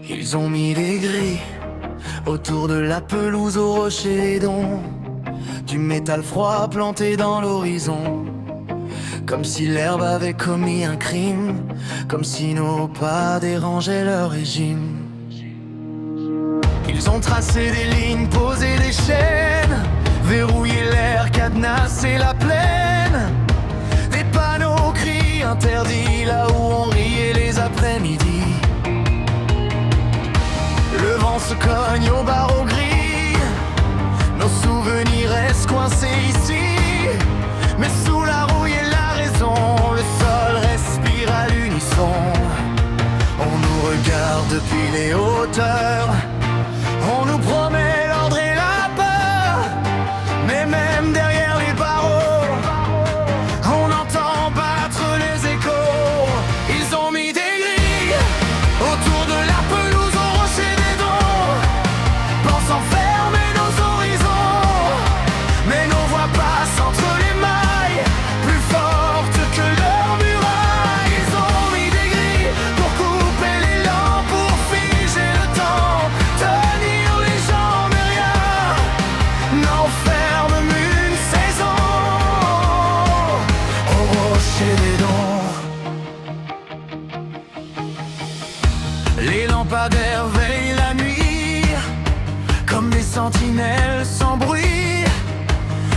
Ils ont mis des grilles autour de la pelouse, aux rochers et dons, du métal froid planté dans l'horizon, comme si l'herbe avait commis un crime, comme si nos pas dérangeaient leur régime. Ils ont tracé des lignes, posé des chaînes, verrouillé l'air, cadenassé la plaine. Des panneaux cris interdits là où on riait les après-midi. Le vent se cogne aux barreaux gris, nos souvenirs restent coincés ici. Mais sous la rouille et la raison, le sol respire à l'unisson. On nous regarde depuis les hauteurs, on nous promet l'ordre et la peur. Mais même derrière les barreaux, on entend battre les échos. Ils ont mis des grilles autour de la pelouse, au rocher des dons, pensant fermer nos horizons. Mais nos voix passent entre les mailles, plus fortes que leurs murailles. Ils ont mis des grilles pour couper l'élan, pour figer le temps, tenir les jambes et rien n'enferme une saison. Au rocher des dons, les lampadaires veillent la nuit, comme des sentinelles sans bruit.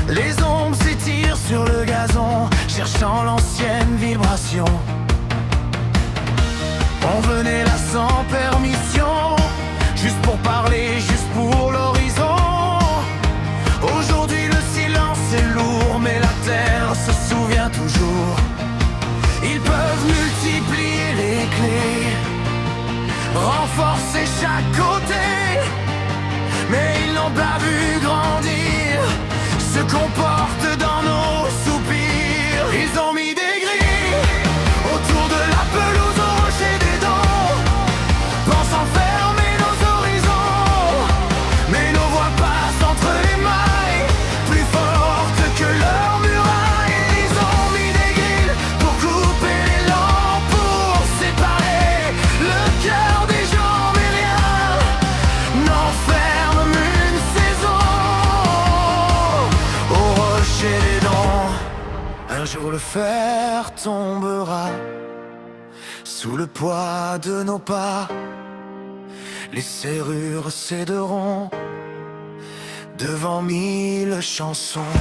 Les ombres s'étirent sur le gazon, cherchant l'ancienne vibration. On venait là sans permission, juste pour parler, juste pour l'horizon. Aujourd'hui le silence est lourd, mais la terre se souvient toujours. Ils peuvent multiplier les clés, renforcer chaque côté, mais ils n'ont pas vu grandir ce qu'on porte dans nos soupirs. Ils ont mis des grilles autour de la pelouse, au rocher des dons, pensant fermer nos horizons. Mais nos voix passent entre les mailles, plus fortes que leurs murailles. Ils ont mis des grilles pour couper l'élan, pour séparer le cœur des gens, mais rien n'enferme une saison. Au rocher des dents, un jour le fer tombera sous le poids de nos pas. Les serrures céderont devant 1000 chansons.